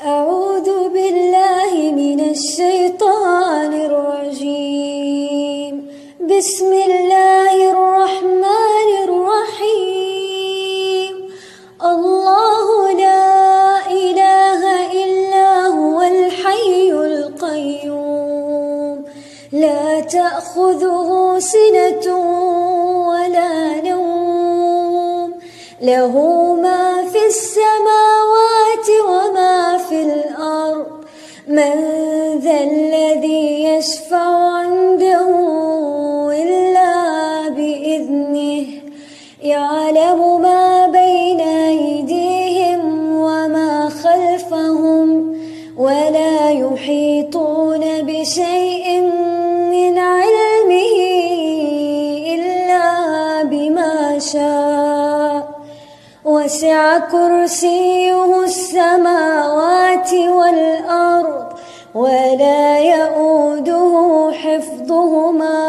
أعوذ بالله من الشيطان الرجيم. بسم الله الرحمن الرحيم. الله لا إله إلا هو الحي القيوم، لا تأخذه سنة ولا نوم، له ما في السماوات وما في الأرض. من ذا الذي يشفع عنده إلا بإذنه، يعلم ما بين أيديهم وما خلفهم، ولا يحيطون بشيء من علمه إلا بما شاء، وسع كرسيه السماوات والأرض، ولا يؤوده حفظهما،